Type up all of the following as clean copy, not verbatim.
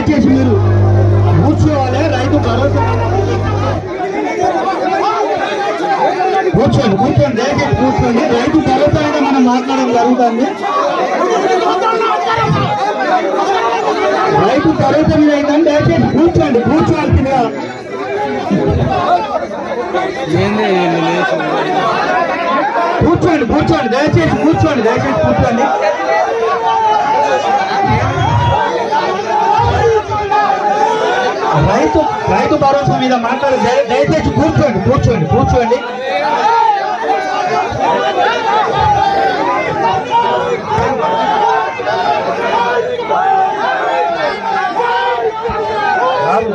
దయచేసి మీరు కూర్చోవాలి. రైతు భరోసా కూర్చోండి కూర్చోండి దయచేసి కూర్చోండి. రైతు భరోసా అయితే మనం మాట్లాడడం జరుగుతుంది. రైతు భరోసా మీద అయితే దయచేసి కూర్చోండి కూర్చోవాల్సిందిగా. కూర్చోండి కూర్చోండి దయచేసి కూర్చోండి దయచేసి కూర్చోండి. రైతు భరోసా మీద మాట్లాడే దయచేసి కూర్చోండి కూర్చోండి కూర్చోండి.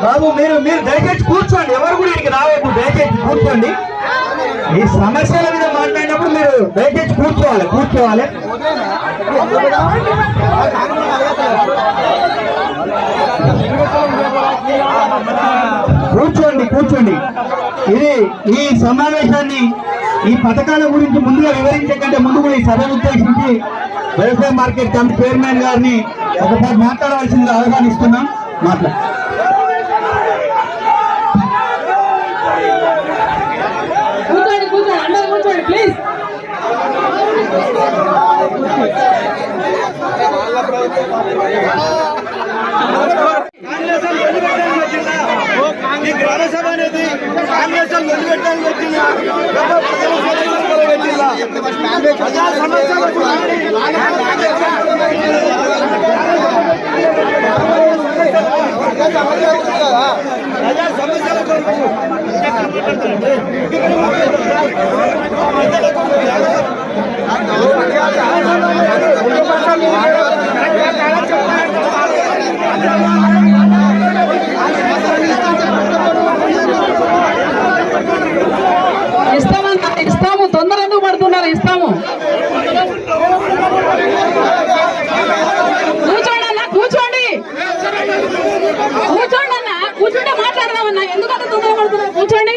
బాబు మీరు దయచేసి కూర్చోండి. ఎవరు కూడా ఇక్కడికి రావద్దు. దయచేసి కూర్చోండి. ఈ సమస్యల మీద మాట్లాడినప్పుడు మీరు దయచేసి కూర్చోవాలి కూర్చోవాలి. కూర్చోండి కూర్చోండి. ఈ సమావేశాన్ని ఈ పథకాల గురించి ముందుగా వివరించే కంటే ముందు కూడా ఈ సభను ఉద్దేశించి వ్యవసాయ మార్కెట్ కమిటీ చైర్మన్ గారిని ఒకసారి మాట్లాడవలసిందిగా ఆహ్వానిస్తున్నాం. మాట్లాడు. ప్లీజ్ గ్రామసభ అనేది కాంగ్రెస్ వదిలిపెట్టడానికి వచ్చిందా? ప్రజా సమస్యల ఇస్తాము. తొందర ఎందుకు పడుతున్నారు? ఇస్తాము. కూర్చోండి అన్న కూర్చోండి కూర్చోండి అన్న కూర్చుంటే మాట్లాడదామన్నా. ఎందుకంటే తొందర పడుతున్నారు? కూర్చోండి.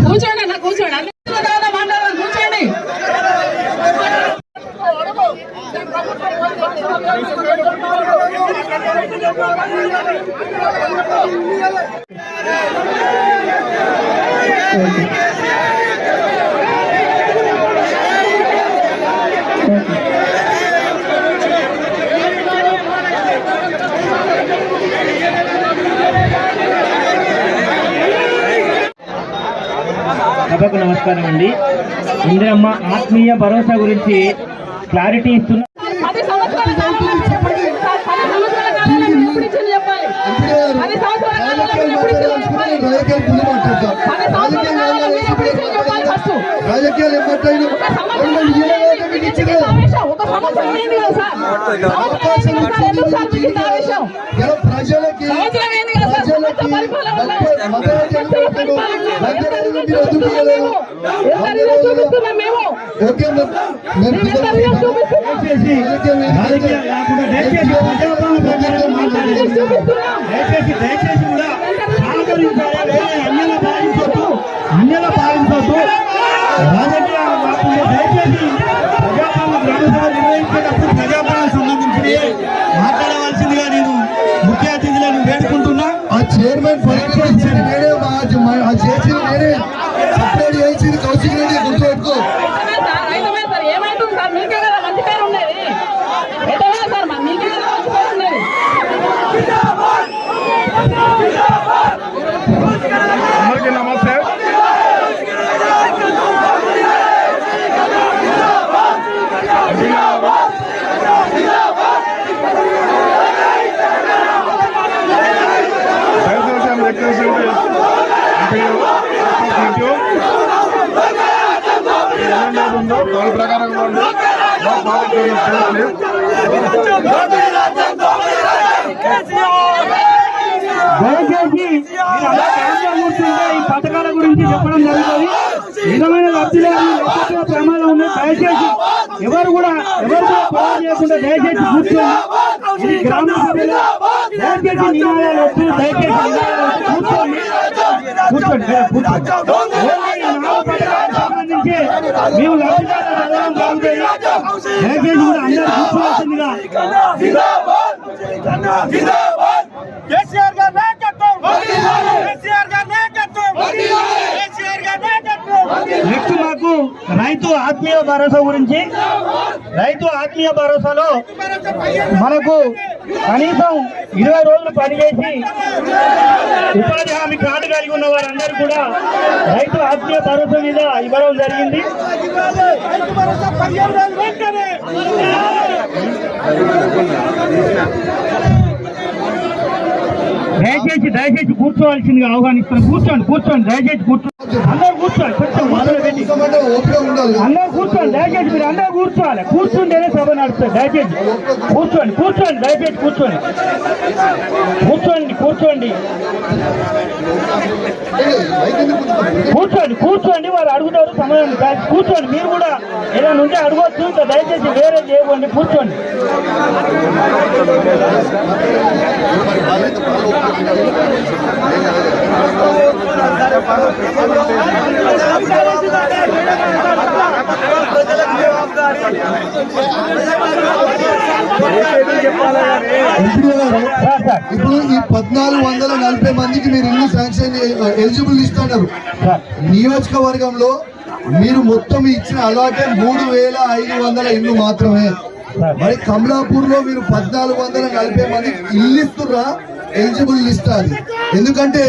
కూర్చోండి అన్న కూర్చోండి. అన్ని మాట్లాడాలి. కూర్చోండి. సభకు నమస్కారం అండి. ఇందిరమ్మ ఆత్మీయ భరోసా గురించి క్లారిటీ ఇస్తున్నా. రాజకీయాలు ప్రజలకి దయచేసి కూడా అన్యలా భావించవద్దు. రాజకీయ దయచేసి ప్రజాపాలన గ్రామసభ నిర్వహించేటప్పుడు ప్రజాపాలన సంబంధించి మాట్లాడవలసిందిగా నేను ముఖ్య అతిథులను వేడుకుంటున్నా. ఆ చైర్మన్ నేనే ఆ చేసిన నేనే సపరేట్ చేసింది కౌశిక్ రెడ్డి గుర్తుపెట్టుకో. అందరికీ నమస్తే. దాని ప్రకారం దయచేసి ఈ పథకాల గురించి చెప్పడం జరుగుతుంది. నిజమైన లబ్ధిదారులు ఎక్కడ ప్రమాదం ఉంది. దయచేసి ఎవరు కూడా గొడవ చేయకుండా దయచేసి కూర్చోండి. ఇది గ్రామ సభలో దయచేసి నినాదాలు వద్దు. దయచేసి నినాదాలు వద్దు. కూర్చోండి. సంబంధించి మేము లబ్ధిదారులు చదవడం బాగుంటుంది. దయచేసి కూడా అందరూ కూర్చోవాల్సిందిగా. కేసీఆర్ గారి నాయకత్వం, కేసీఆర్ గారి నాయకత్వం, కేసీఆర్ గారి నాయకత్వం. నెక్స్ట్ మాకు రైతు ఆత్మీయ భరోసా గురించి. రైతు ఆత్మీయ భరోసాలో మనకు కనీసం 20 రోజులు పనిచేసి ఉపాధి హామీ కార్డు కలిగి ఉన్న వారందరూ కూడా రైతు ఆత్మీయ భరోసా మీద ఇవ్వడం జరిగింది. రైతు భరోసా 15 రోజులు వెంటనే. దయచేసి కూర్చోవాల్సిందిగా ఆహ్వానిస్తున్నాను. కూర్చోండి దయచేసి కూర్చోండి. అందరూ కూర్చోండి. కొంచెం మొదలు పెట్టి అందరూ కూర్చోండి. దయచేసి మీరు అందరూ కూర్చోవాలి. కూర్చుంటేనే సభ నడుస్తుంది. దయచేసి కూర్చోండి. దయచేసి కూర్చోండి. వారు అడుగుతారు సమాధానం. కూర్చోండి. మీరు కూడా ఏదైనా ఉంటే అడగవచ్చు. ఇంకా దయచేసి వేరే చేయకండి. కూర్చోండి. ఇప్పుడు ఈ 1440 మందికి మీరు ఇల్లు శాంక్షన్ ఎలిజిబుల్ లిస్ట్ అన్నారు. నియోజకవర్గంలో మీరు మొత్తం ఇచ్చిన అలాటే 3500 ఇల్లు మాత్రమే. మరి కమలాపూర్ లో మీరు 1440 మందికి ఇల్లు ఇస్తుర్రా? ఎలిజిబుల్ లిస్ట్ అది. ఎందుకంటే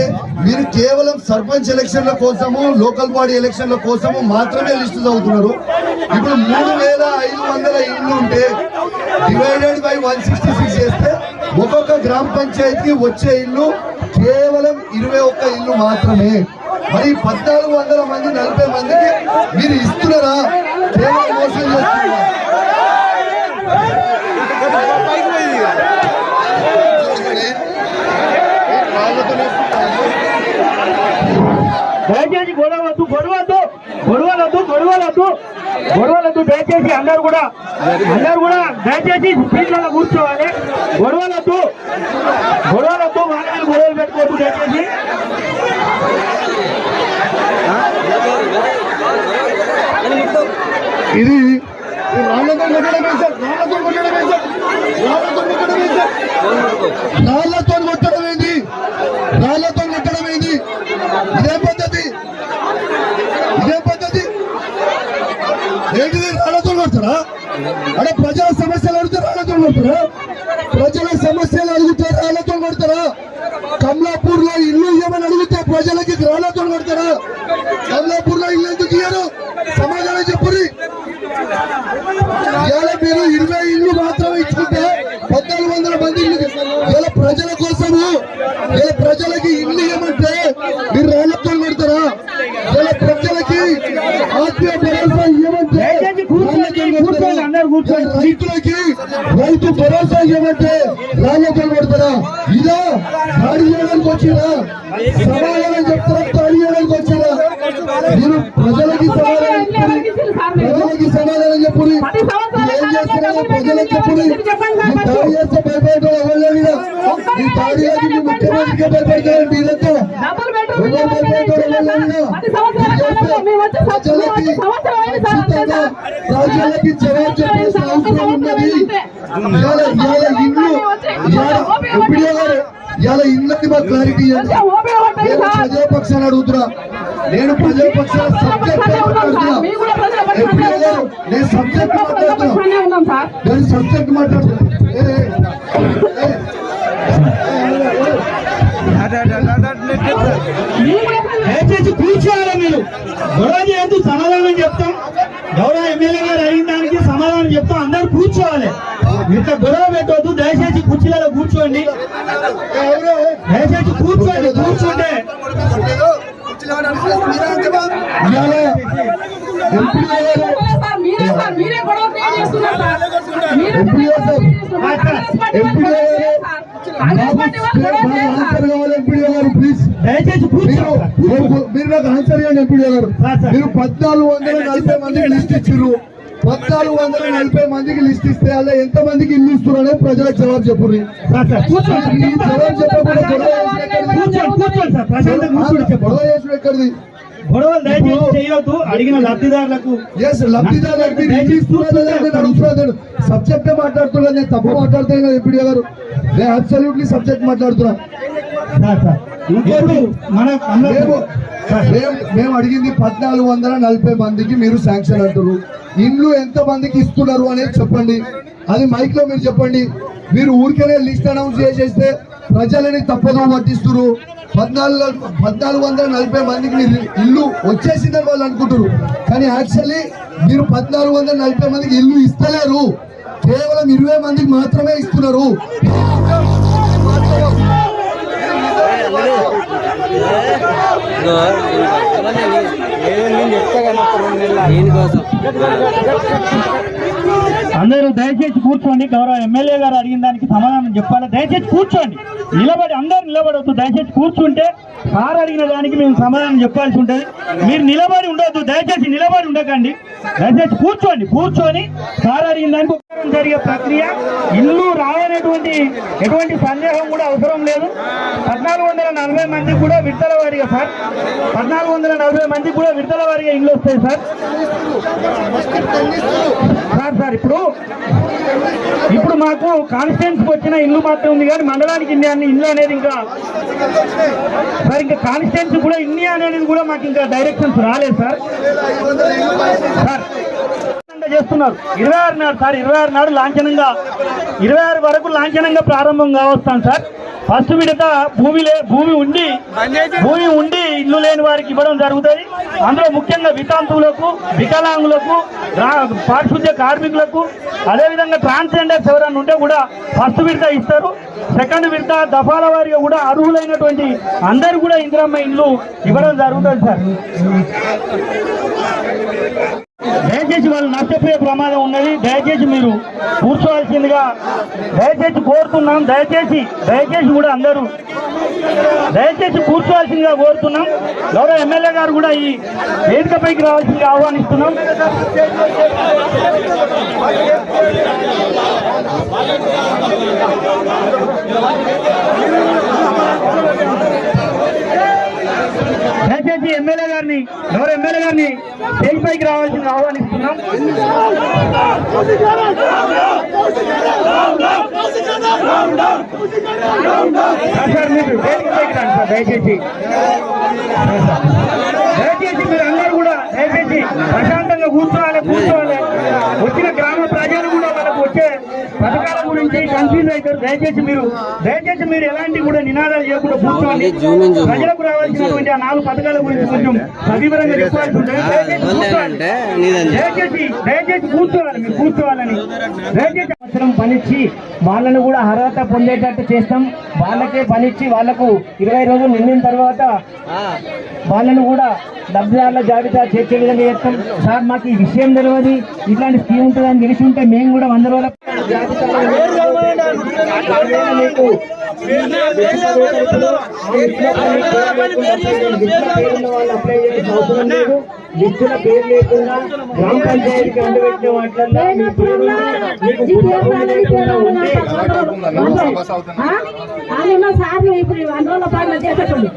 మీరు కేవలం సర్పంచ్ ఎలక్షన్ల కోసము, లోకల్ బాడీ ఎలక్షన్ల కోసము మాత్రమే లిస్టు చదువుతున్నారు. ఇప్పుడు 3500 ఇల్లు ఉంటే డివైడెడ్ బై 166 చేస్తే ఒక్కొక్క గ్రామ పంచాయతీకి వచ్చే ఇల్లు కేవలం 21 ఇల్లు మాత్రమే. మరి 1440 మంది 40 మందికి మీరు ఇస్తున్నారా? కేవలం మోసం చేస్తున్నారా? దయచేసి గొడవలద్దు. దయచేసి అందరూ కూడా దయచేసి సీట్లలో కూర్చోవాలి. గొడవలద్దు. వాళ్ళు గొడవలు పెట్టుకోవద్దు. దయచేసి ఇది రాళ్లతో కొట్టడమే సార్. రాళ్లతో కొట్టడం ఏంది? ఇదే పద్ధతి ఏంటిది? రాళ్లతో కొడతారా? అంటే ప్రజల సమస్యలు అడిగితే రాళ్లతో కొడతారా? కమలాపూర్ లో ఇల్లు ఇవ్వమని అడిగితే ప్రజలకి రాళ్లతో కొడతారా? కమలాపూర్ లో ఇల్లు ఎందుకు ఇయ్యరు? సమాధానం చెప్పురి. ఇవాళ మీరు 20 ఇల్లు మాత్రమే ఇచ్చుకుంటే 1400 మంది ఇల్లు ఇలా ప్రజల కోసము, ఇలా ప్రజలకి ఇల్లు ఇవ్వమంటే మీరు రాళ్లతో కొడతారా? ఇలా ప్రజలకి ఆత్మీయ భరోసా ఇవ్వమంటే రైతులకి రైతు భరోసా ఇవ్వమంటే రాళ్లతో కొడతారా? ఇదా దాడి చేయడానికి వచ్చినా? సమాధానం చెప్తారా? దాడి చేయడానికి వచ్చినా? మీరు ప్రజలకి సమాధానం చెప్పుని. ఏం చేస్తున్నారో ప్రజలకు చెప్పుని. దాడి చేస్తే భయపడటం ఎవరి మీద? ఈ దాడి చేసి మీ ముఖ్యమంత్రికి భయపడతారు. మీరంతా ఎవరు భయపడతారు ఎవరి మీద? ప్రజలకి జవాబు చెప్పాల్సిన అవసరం ఉన్నది. ఇవాళ ఇళ్ళకి మాకు క్లారిటీ ఇవ్వండి. నేను ప్రజాపక్షాన్ని అడుగుతున్నా. నేను ప్రజాపక్షాల సబ్జెక్ట్ మాట్లాడుతున్నా. నేను సబ్జెక్ట్ మాట్లాడుతున్నా. దయచేసి కూర్చోవాలి. మీరు గొడవ చేయొద్దు. సమాధానం చెప్తాం. గౌరవ ఎమ్మెల్యే గారు అడిగిన దానికి సమాధానం చెప్తాం. అందరూ కూర్చోవాలి. ఇంత గొడవ పెట్టవద్దు. దయచేసి కుర్చీలలో కూర్చోండి. దయచేసి కూర్చోండి. కూర్చుంటే దయచేసి కూర్చో. మీరు నాకు ఆన్సర్ ఇవ్వండి ఎంపీ గారు. మీరు 1440 మందికి లిస్ట్ ఇచ్చారు. 1440 మందికి లిస్ట్ ఇస్తే అలా ఎంత మందికి ఇల్లు ఇస్తున్నారనే ప్రజలకు జవాబు చెప్పుర్రి. జవాబు చెప్పకుండా గొడవ చేసుడు ఎక్కడిది? గొడవలు దయచేసి చేయొద్దు. అడిగిన లబ్ధిదారులకు లబ్ధిదారులకు సబ్జెక్టే మాట్లాడుతున్నా. నేను తప్పు మాట్లాడుతాను కదా ఎంపీ గారు. నేను అబ్సల్యూట్లీ సబ్జెక్ట్ మాట్లాడుతున్నా. మేము అడిగింది 1440 మందికి మీరు శాంక్షన్ అంటారు. ఇండ్లు ఎంత మందికి ఇస్తున్నారు అనేది చెప్పండి. అది మైక్ లో మీరు చెప్పండి. మీరు ఊరికేనే లిస్ట్ అనౌన్స్ చేసేస్తే ప్రజలని తప్పదో పట్టిస్తున్నారు. 1440 మందికి మీరు ఇల్లు వచ్చేసిందని వాళ్ళు అనుకుంటారు. కానీ యాక్చువల్లీ మీరు 1440 మందికి ఇల్లు ఇస్తలేరు. కేవలం 20 మందికి మాత్రమే ఇస్తున్నారు. అందరూ దయచేసి కూర్చోండి. గౌరవ ఎమ్మెల్యే గారు అడిగిన దానికి సమాధానం చెప్పాలి. దయచేసి కూర్చోండి. నిలబడి అందరూ నిలబడవద్దు. దయచేసి కూర్చుంటే సార్ అడిగిన దానికి మేము సమాధానం చెప్పాల్సి ఉంటుంది. మీరు నిలబడి ఉండొద్దు. దయచేసి నిలబడి ఉండకండి. దయచేసి కూర్చోండి. కూర్చొని సార్ అడిగిన దానికి జరిగే ప్రక్రియ ఇల్లు రావనేటువంటి ఎటువంటి సందేహం కూడా అవసరం లేదు. 1440 మందికి కూడా విడతల వారిగా సార్ 1440 మందికి కూడా విడతల వారిగా ఇల్లు వస్తాయి సార్. సార్ ఇప్పుడు మాకు కాన్స్టిట్యున్సీకి వచ్చిన ఇల్లు మాత్రం ఉంది కానీ మండలానికి ఇన్ని ఇల్లు అనేది ఇంకా సార్ ఇంకా కాన్స్టిట్యున్సీ కూడా ఇన్ని అనేది కూడా మాకు ఇంకా డైరెక్షన్స్ రాలేదు సార్. చేస్తున్నారు 26 నాడు సార్. 26 నాడు లాంఛనంగా 26 వరకు లాంఛనంగా ప్రారంభం కావస్తాం సార్. ఫస్ట్ విడత భూమి ఉండి ఇల్లు లేని వారికి ఇవ్వడం జరుగుతుంది. అందులో ముఖ్యంగా వితంతువులకు, వికలాంగులకు, పారిశుద్ధ్య కార్మికులకు, అదేవిధంగా ట్రాన్స్జెండర్స్ ఎవరైనా ఉంటే కూడా ఫస్ట్ విడత ఇస్తారు. సెకండ్ విడత దఫాల వారిగా కూడా అర్హులైనటువంటి అందరూ కూడా ఇందిరమ్మ ఇల్లు ఇవ్వడం జరుగుతుంది సార్. దయచేసి వాళ్ళు నష్టపోయే ప్రమాదం ఉన్నది. దయచేసి మీరు కూర్చోవాల్సిందిగా దయచేసి కోరుతున్నాం. దయచేసి కూడా అందరూ దయచేసి కూర్చోవాల్సిందిగా కోరుతున్నాం. గౌరవ ఎమ్మెల్యే గారు కూడా ఈ వేదికపైకి రావాల్సిందిగా ఆహ్వానిస్తున్నాం. దయచేసి గౌరవ ఎమ్మెల్యే గారిని స్టేజ్ పైకి రావాల్సింది ఆహ్వానిస్తున్నాం. సార్ మీరు వేదిక పైకి రండి సార్. దయచేసి మీరు అందరూ కూడా దయచేసి ప్రశాంతంగా కూర్చోవాలి. వచ్చిన గ్రామ ప్రజలు కూడా మనకు వచ్చే పథకాల గురించి కన్ఫ్యూజ్ అవుతారు. దయచేసి మీరు ఎలాంటి కూడా నినాదాలు చేయకుండా కూర్చోవాలి. ప్రజలకు రావాల్సినటువంటి ఆ 4 పథకాల గురించి కొంచెం సవివరంగా చెప్పాల్సి ఉంటుంది. దయచేసి కూర్చోవాలి. మీరు కూర్చోవాలని దయచేసి అవసరం పనిచ్చి వాళ్ళను కూడా అర్హత పొందేటట్టు చేస్తాం. వాళ్ళకే పనిచ్చి వాళ్ళకు 20 రోజులు నిండిన తర్వాత వాళ్ళను కూడా లబ్ధిదారుల జాబితా చేర్చే విధంగా చేస్తాం. సార్ మాకు ఈ విషయం తెలియదు, ఇట్లాంటి స్కీమ్ ఉంటుందని తెలిసి ఉంటే మేము కూడా 100 రోజుల లిస్టుల పేరు లేకుండా గ్రామ పంచాయతీకి అందబెట్టిన వాటిల్లో సార్లు ఇప్పుడు 100 రోజుల పాలన చేసేటండి.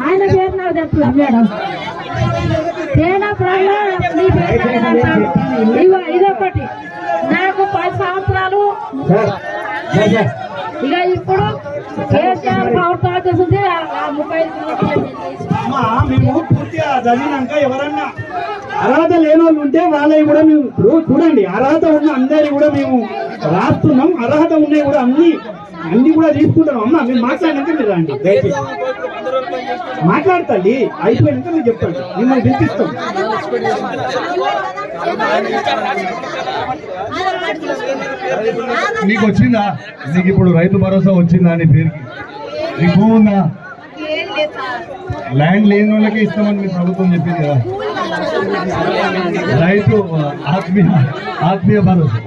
ఆయన పేరు నాకు చెప్తున్నారు మేడం. ఇదొకటి నాకు 10 సంవత్సరాలు. ఇక ఇప్పుడు కేసీఆర్ ప్రభుత్వం చేస్తుంది. 35 మేము పూర్తిగా చదివినాక ఎవరన్నా అర్హత లేని వాళ్ళు ఉంటే వాళ్ళవి కూడా మేము చూడండి. అర్హత ఉన్న అందరి కూడా మేము రాస్తున్నాం. అర్హత ఉన్నాయి కూడా అన్ని కూడా తీసుకుంటాం. అమ్మా మీరు మాట్లాడినాక మీరు రండి. దయచేసి మాట్లాడతండి. అయిపోయినాక మీరు చెప్పండి. మిమ్మల్ని పిలిపిస్తాం. నీకు వచ్చిందా? నీకు ఇప్పుడు రైతు భరోసా వచ్చిందా? నీ పేరుకి నీకు భూమి ఉందా? ల్యాండ్ లేని వాళ్ళకే ఇస్తామని మీ ప్రభుత్వం చెప్పింది కదా. రైతు ఆత్మీయ భరోసా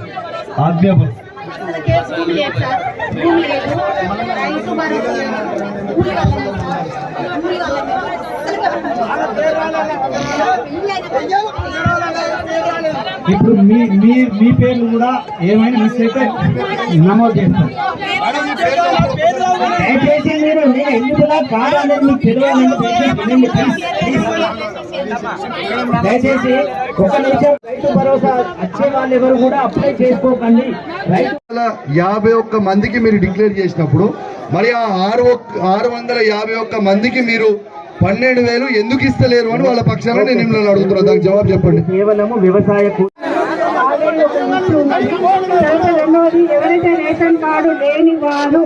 భూమి లేదు సార్, భూమి లేదు, రైతు భరోసా కూలి ఇప్పుడు మీ పేర్లు కూడా ఏమైనా మిస్టేక్ నమోదు చేస్తారు. దయచేసి మీరు నేను ఎందుకులా కావాలని మీకు తెలియాలని దయచేసి ఒక నిమిషం రైతు భరోసా వచ్చే వాళ్ళు ఎవరు కూడా అప్లై చేసుకోకండి. 51 మందికి మీరు డిక్లేర్ చేసినప్పుడు మరి ఆ 651 మందికి మీరు 12,000 ఎందుకు ఇస్తలేరు అని వాళ్ళ పక్షాన నేను మిమ్మల్ని అడుగుతున్నా. దానికి జవాబు చెప్పండి. కేవలము వ్యవసాయ రెండవది, ఎవరైతే రేషన్ కార్డు లేని వారు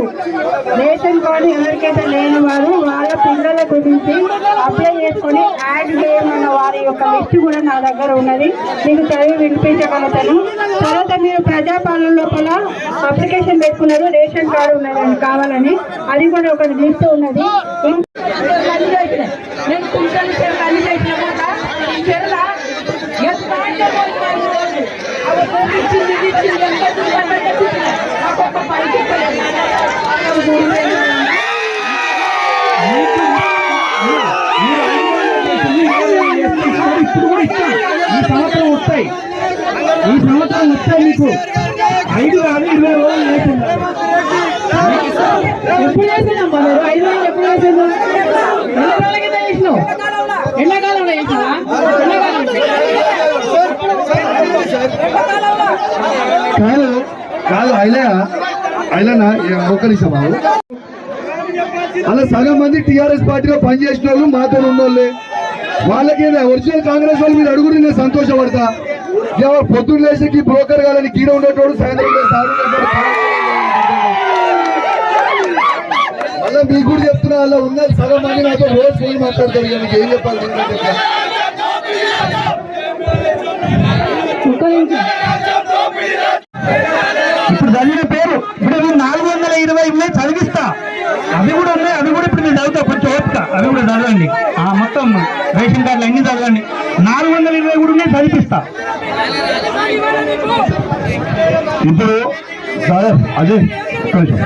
ఎవరికైతే లేని వారు వాళ్ళ పిల్లల గురించి అప్లై చేసుకొని యాడ్ చేయమన్న వారి యొక్క లిస్ట్ కూడా నా దగ్గర ఉన్నది, మీకు చదివి వినిపించగలుగుతాను. తర్వాత మీరు ప్రజాపాలన లోపల అప్లికేషన్ పెట్టుకున్నారు, రేషన్ కార్డు ఉన్నదని కావాలని, అది కూడా ఒక లిస్ట్ ఉన్నది. నేను కుంటలు అన్ని చేసిన ఈ సంవత్సరం వస్తాయి మీకు 5 కాదు 20 రోజులు వేసింది. ఎప్పుడు వేసినాం మీరు 5 రోజులు ఎప్పుడు వేసిండు? వేసినావు ఎండాకాలంలో వేసినా కాదు అయినా ఒక్కనిసా బాబు. అలా సగం మంది టీఆర్ఎస్ పార్టీలో పనిచేసిన వాళ్ళు మాతో ఉన్నోళ్ళే. వాళ్ళకి ఒరిజినల్ కాంగ్రెస్ వాళ్ళు మీరు అడుగురు, నేను సంతోషపడతా. పొద్దున్న లేచి బ్రోకర్ కాలని గీడ ఉండేటోడు సాయంత్రం మళ్ళీ మీకు కూడా చెప్తున్నా, అలా ఉన్నది సగం మంది నాతో రోజు ఫోన్ మాట్లాడతారు. మీకు ఏం చెప్పాలి? ఇప్పుడు చదివిన పేరు ఇప్పుడు 420 చదివిస్తా, అవి కూడా ఉన్నాయి, అవి కూడా ఇప్పుడు నేను చదువుతా. కొంచెం ఓపిక, అవి కూడా చదవండి. మొత్తం రేషన్ కార్డులు అన్ని చదవండి. 420 కూడా ఉన్నాయి, చదివిస్తా. ఇప్పుడు అదే ఒక్క నిమిషం.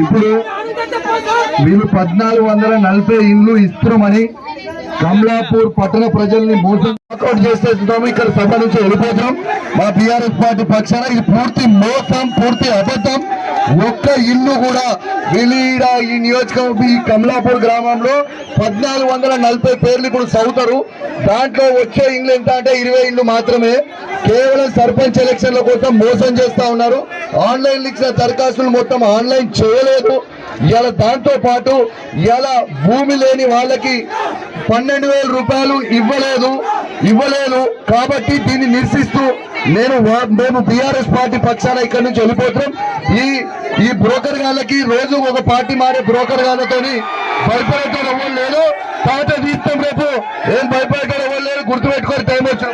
ఇప్పుడు వీళ్ళు 1440 ఇండ్లు ఇస్తున్నామని కమలాపూర్ పట్టణ ప్రజల్ని మోసం చేస్తున్నాము. ఇక్కడ సభ నుంచి వెళ్ళిపోతాం. మా టీఆర్ఎస్ పార్టీ పక్షాన ఇది పూర్తి మోసం, పూర్తి అబద్ధం. ఒక్క ఇల్లు కూడా వీళ్ళ ఈ నియోజకవర్గం ఈ కమలాపూర్ గ్రామంలో 1440 పేర్లు ఇప్పుడు చదువుతారు. దాంట్లో వచ్చే ఇండ్లు ఎంత అంటే 20 ఇండ్లు మాత్రమే. కేవలం సర్పంచ్ ఎలక్షన్ల కోసం మోసం చేస్తా ఉన్నారు. ఆన్లైన్ ఇచ్చిన దరఖాస్తులు మొత్తం ఆన్లైన్ చేయలేదు. ఇలా దాంతో పాటు ఇలా భూమి లేని వాళ్ళకి 12,000 రూపాయలు ఇవ్వలేదు. కాబట్టి దీన్ని నిరసిస్తూ మేము టీఆర్ఎస్ పార్టీ పక్షాన ఇక్కడి నుంచి వెళ్ళిపోతాం. ఈ బ్రోకర్ గాళ్ళకి రోజు ఒక పార్టీ మారే బ్రోకర్ గాళ్ళతో భయపడేటో ఎవరు లేదు. పాట తీస్తాం రేపు. ఏం భయపడేటో ఎవరు లేదు, గుర్తుపెట్టుకొని టైం వచ్చాం.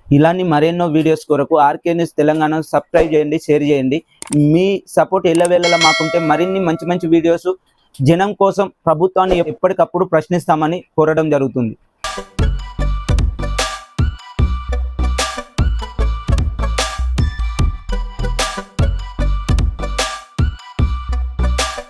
ఇలాంటి మరెన్నో వీడియోస్ కొరకు ఆర్కే న్యూస్ తెలంగాణ సబ్స్క్రైబ్ చేయండి, షేర్ చేయండి. మీ సపోర్ట్ ఎల్లవేళలా మాకుంటే మరిన్ని మంచి మంచి వీడియోస్ జనం కోసం ప్రభుత్వాన్ని ఎప్పటికప్పుడు ప్రశ్నిస్తామని కోరడం జరుగుతుంది.